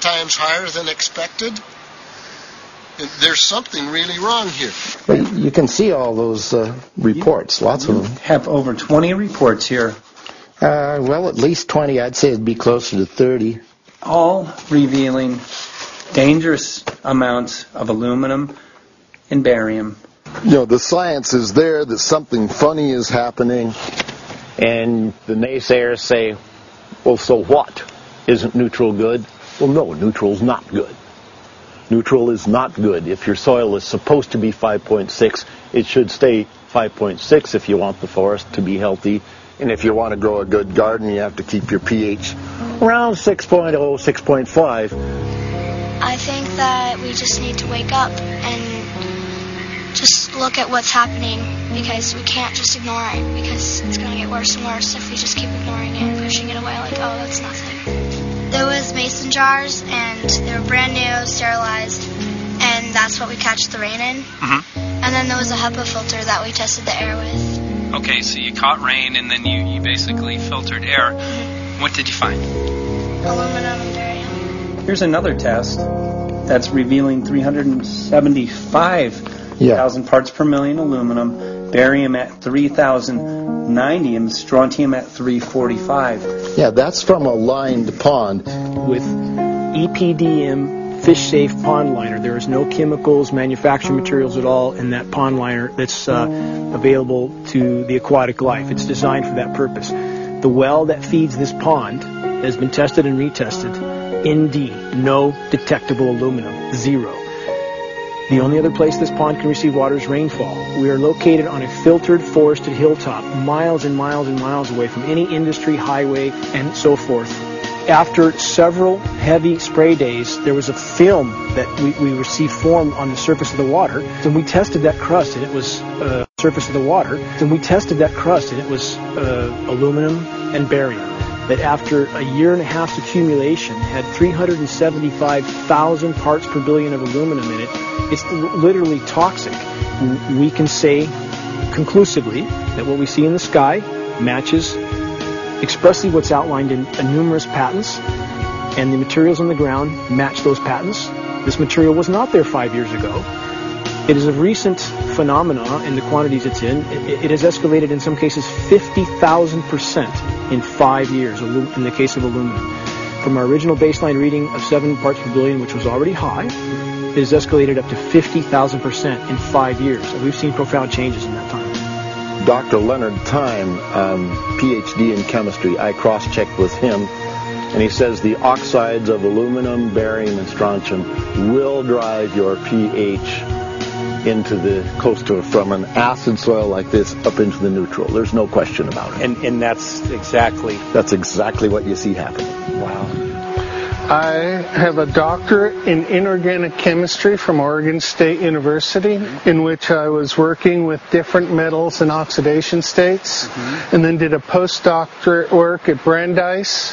times higher than expected. There's something really wrong here. Well, you can see all those reports, lots of them. Have over 20 reports here. Well, at least 20. I'd say it'd be closer to 30. All revealing dangerous amounts of aluminum and barium. You know, the science is there that something funny is happening. And the naysayers say, well, so what? Isn't neutral good? Well, no, neutral's not good. Neutral is not good. If your soil is supposed to be 5.6, it should stay 5.6 if you want the forest to be healthy. And if you want to grow a good garden, you have to keep your pH around 6.0, 6.5. I think that we just need to wake up and just look at what's happening, because we can't just ignore it, because it's going to get worse and worse if we just keep ignoring it and pushing it away like, oh, that's nothing. There was mason jars, and they were brand new, sterilized, and that's what we catch the rain in. Mm-hmm. And then there was a HEPA filter that we tested the air with. Okay, so you caught rain and then you basically filtered air. Mm-hmm. What did you find? Aluminum and barium. Here's another test that's revealing 375,000 parts per million aluminum, barium at 3,090, and strontium at 345. Yeah, that's from a lined pond. With EPDM fish-safe pond liner. There is no chemicals, manufactured materials at all in that pond liner that's available to the aquatic life. It's designed for that purpose. The well that feeds this pond has been tested and retested. ND, no detectable aluminum, 0. The only other place this pond can receive water is rainfall. We are located on a filtered, forested hilltop, miles and miles and miles away from any industry, highway, and so forth. After several heavy spray days, there was a film that we received formed on the surface of the water. And we tested that crust, and it was aluminum and barium. That after a year and a half's accumulation had 375,000 parts per billion of aluminum in it. It's literally toxic. We can say conclusively that what we see in the sky matches expressly what's outlined in numerous patents, and the materials on the ground match those patents. This material was not there 5 years ago. It is a recent phenomenon in the quantities it's in. It has escalated in some cases 50,000% in 5 years in the case of aluminum. From our original baseline reading of 7 parts per billion, which was already high, it has escalated up to 50,000% in 5 years. And we've seen profound changes in that time. Dr. Leonard Time, PhD in chemistry, I cross-checked with him, and he says the oxides of aluminum, barium, and strontium will drive your pH into the coastal, from an acid soil like this up into the neutral. There's no question about it. And that's exactly what you see happening. Wow. I have a doctorate in inorganic chemistry from Oregon State University, in which I was working with different metals and oxidation states, and then did a postdoctorate work at Brandeis,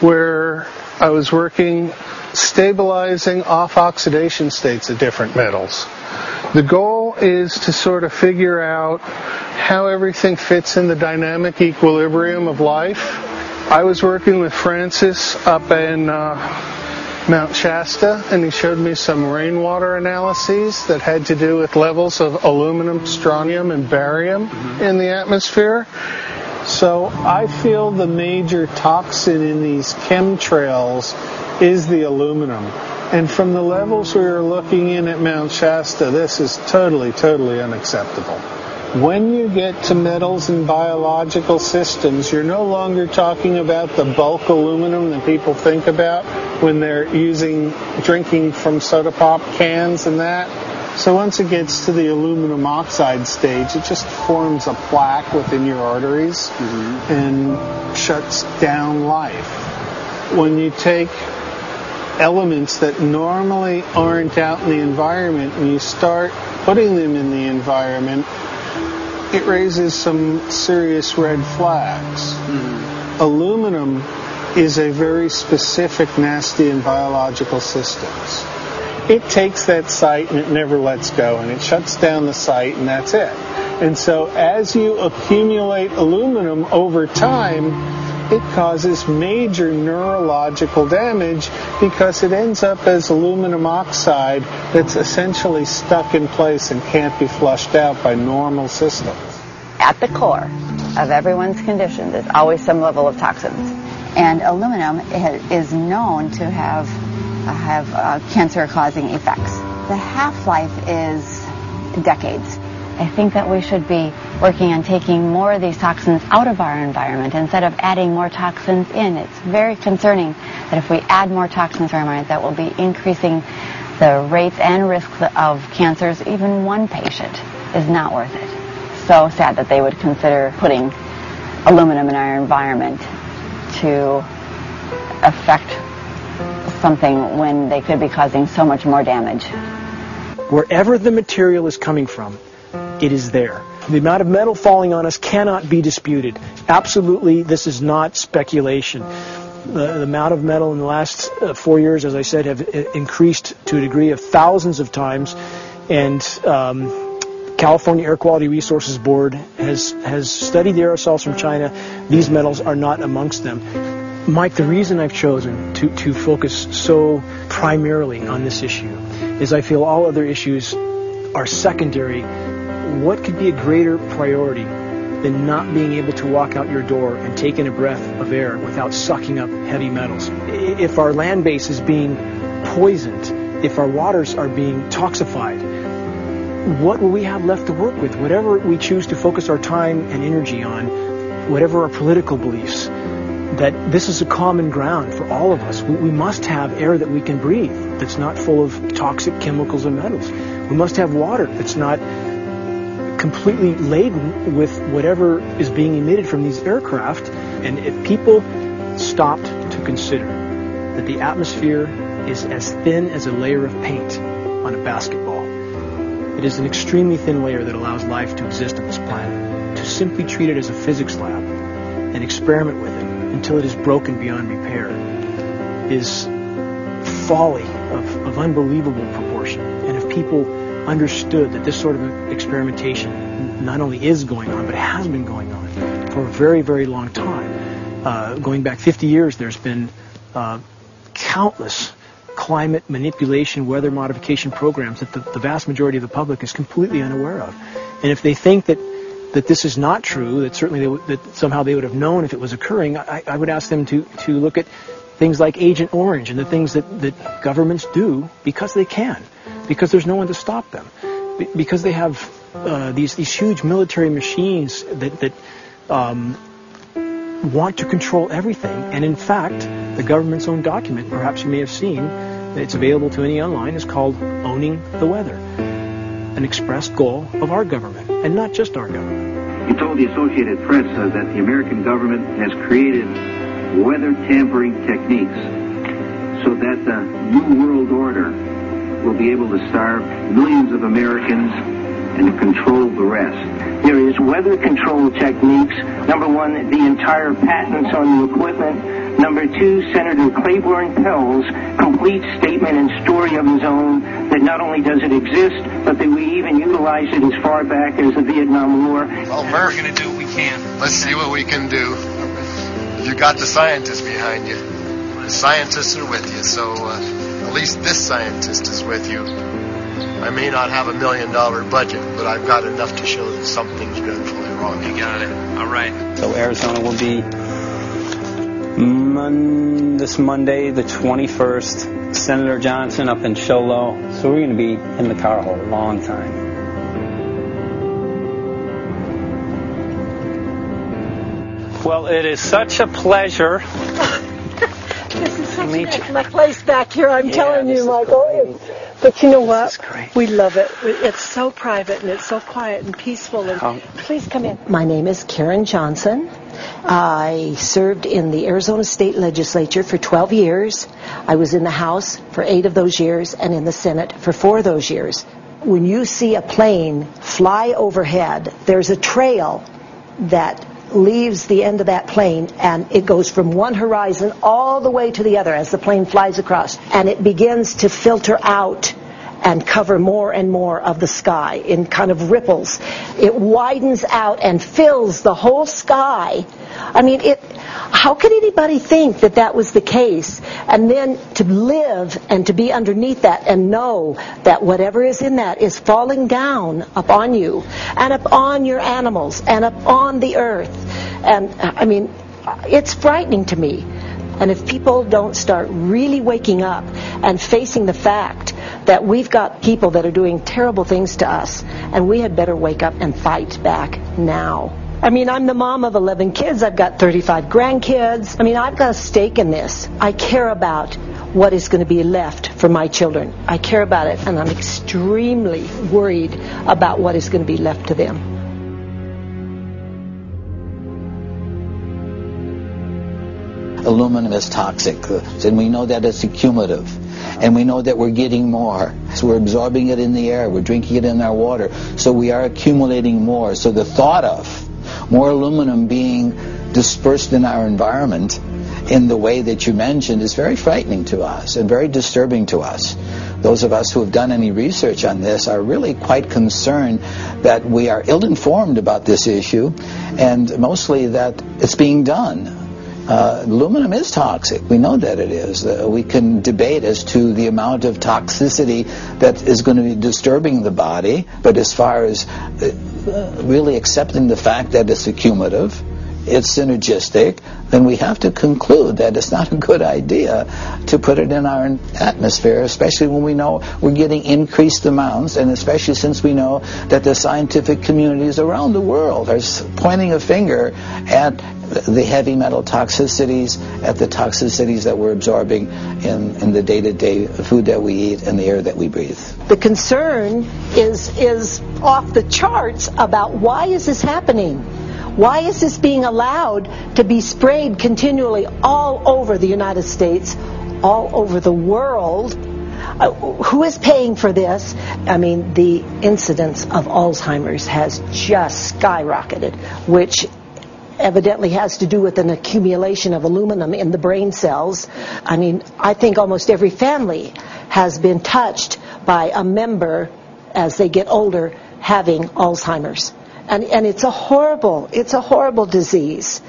where I was working stabilizing off-oxidation states of different metals. The goal is to sort of figure out how everything fits in the dynamic equilibrium of life. I was working with Francis up in Mount Shasta, and he showed me some rainwater analyses that had to do with levels of aluminum, strontium, and barium in the atmosphere. So I feel the major toxin in these chemtrails is the aluminum. And from the levels we were looking in at Mount Shasta, this is totally, totally unacceptable. When you get to metals and biological systems, you're no longer talking about the bulk aluminum that people think about when they're drinking from soda pop cans and that. So once it gets to the aluminum oxide stage, it just forms a plaque within your arteries and shuts down life. When you take elements that normally aren't out in the environment and you start putting them in the environment, it raises some serious red flags. Aluminum is a very specific, nasty in biological systems. It takes that site and it never lets go, and it shuts down the site, and that's it. And so as you accumulate aluminum over time, it causes major neurological damage because it ends up as aluminum oxide that's essentially stuck in place and can't be flushed out by normal systems. At the core of everyone's condition, there's always some level of toxins. And aluminum is known to have cancer-causing effects. The half-life is decades. I think that we should be working on taking more of these toxins out of our environment instead of adding more toxins in. It's very concerning that if we add more toxins to our environment, that will be increasing the rates and risks of cancers. Even one patient is not worth it. So sad that they would consider putting aluminum in our environment to affect something when they could be causing so much more damage. Wherever the material is coming from, it is there. The amount of metal falling on us cannot be disputed. Absolutely, this is not speculation. The amount of metal in the last 4 years, as I said, have increased to a degree of thousands of times, and California Air Quality Resources Board has studied the aerosols from China. These metals are not amongst them. Mike, the reason I've chosen to focus so primarily on this issue is I feel all other issues are secondary. What could be a greater priority than not being able to walk out your door and take in a breath of air without sucking up heavy metals? If our land base is being poisoned, if our waters are being toxified, what will we have left to work with? Whatever we choose to focus our time and energy on, whatever our political beliefs, that this is a common ground for all of us. We must have air that we can breathe that's not full of toxic chemicals and metals. We must have water that's not completely laden with whatever is being emitted from these aircraft. And if people stopped to consider that the atmosphere is as thin as a layer of paint on a basketball, it is an extremely thin layer that allows life to exist on this planet. To simply treat it as a physics lab and experiment with it until it is broken beyond repair is folly of unbelievable proportion. And if people understood that this sort of experimentation not only is going on, but it has been going on for a very, very long time. Going back 50 years, there's been countless climate manipulation, weather modification programs that the vast majority of the public is completely unaware of. And if they think that this is not true, that certainly that somehow they would have known if it was occurring, I would ask them to look at things like Agent Orange and the things that governments do because they can, because there's no one to stop them, because they have these huge military machines that want to control everything. And in fact, the government's own document, perhaps you may have seen, that it's available to any online, is called Owning the Weather, an expressed goal of our government, and not just our government. He told the Associated Press that the American government has created weather tampering techniques so that the New World Order will be able to starve millions of Americans and to control the rest. There is weather control techniques. Number one, the entire patents on the equipment. Number two, Senator Claiborne Pell's complete statement and story of his own that not only does it exist, but that we even utilize it as far back as the Vietnam War. Well, Murph, we're going to do what we can. Let's see what we can do. You got the scientists behind you. The scientists are with you, so at least this scientist is with you. I may not have $1 million budget, but I've got enough to show that something's dreadfully wrong. You got it. All right. So Arizona will be this Monday, the 21st. Senator Johnson up in Show Low. So we're going to be in the car a whole long time. Well, it is such a pleasure. This is such my place back here, I'm telling you, Michael. But you know what? We love it. It's so private and it's so quiet and peaceful. And please come in. My name is Karen Johnson. I served in the Arizona State Legislature for 12 years. I was in the House for 8 of those years and in the Senate for 4 of those years. When you see a plane fly overhead, there's a trail that leaves the end of that plane, and it goes from one horizon all the way to the other as the plane flies across, and it begins to filter out and cover more and more of the sky in kind of ripples. It widens out and fills the whole sky. I mean, How could anybody think that that was the case? And then to live and to be underneath that and know that whatever is in that is falling down upon you and upon your animals and upon the earth. And I mean, it's frightening to me. And if people don't start really waking up and facing the fact that we've got people that are doing terrible things to us, and we had better wake up and fight back now. I mean, I'm the mom of 11 kids. I've got 35 grandkids. I mean, I've got a stake in this. I care about what is going to be left for my children. I care about it, and I'm extremely worried about what is going to be left to them. Aluminum is toxic, and we know that it's accumulative, and we know that we're getting more. So we're absorbing it in the air, we're drinking it in our water, so we are accumulating more. So the thought of more aluminum being dispersed in our environment in the way that you mentioned is very frightening to us and very disturbing to us. Those of us who have done any research on this are really quite concerned that we are ill-informed about this issue, and mostly that it's being done. Aluminum is toxic. We know that it is. We can debate as to the amount of toxicity that is going to be disturbing the body, but as far as really accepting the fact that it's accumulative, it's synergistic, then we have to conclude that it's not a good idea to put it in our atmosphere, especially when we know we're getting increased amounts, and especially since we know that the scientific communities around the world are pointing a finger at the heavy metal toxicities, at the toxicities that we're absorbing in the day-to-day food that we eat and the air that we breathe. The concern is off the charts about why is this happening? Why is this being allowed to be sprayed continually all over the United States, all over the world? Who is paying for this? I mean, the incidence of Alzheimer's has just skyrocketed, which evidently has to do with an accumulation of aluminum in the brain cells. I mean, I think almost every family has been touched by a member as they get older having Alzheimer's. And it's a horrible disease.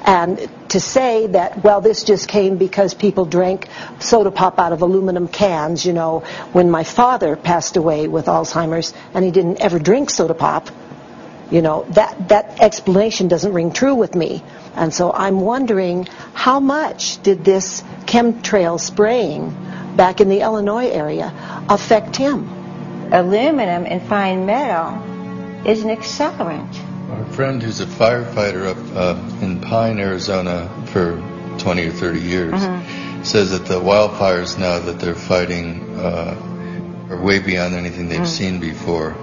And to say that, well, this just came because people drank soda pop out of aluminum cans, you know, when my father passed away with Alzheimer's and he didn't ever drink soda pop, you know, that explanation doesn't ring true with me. And so I'm wondering, how much did this chemtrail spraying back in the Illinois area affect him? Aluminum and fine metal is an accelerant. Our friend who's a firefighter up in Pine, Arizona for 20 or 30 years says that the wildfires now that they're fighting are way beyond anything they've seen before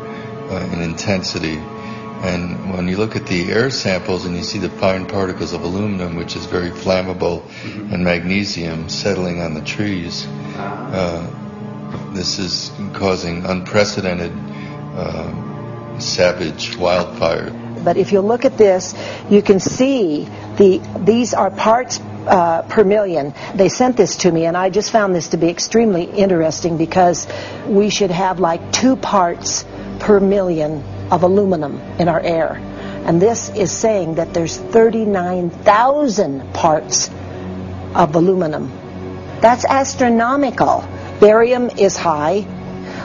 in intensity. And when you look at the air samples and you see the fine particles of aluminum, which is very flammable, and magnesium settling on the trees, this is causing unprecedented savage wildfire. But if you look at this, you can see these are parts per million. They sent this to me, and I just found this to be extremely interesting because we should have like 2 parts per million of aluminum in our air. And this is saying that there's 39,000 parts of aluminum. That's astronomical. Barium is high.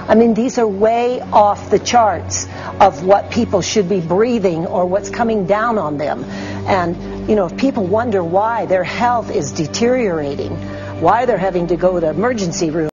I mean, these are way off the charts of what people should be breathing or what's coming down on them. And, you know, if people wonder why their health is deteriorating, why they're having to go to emergency rooms,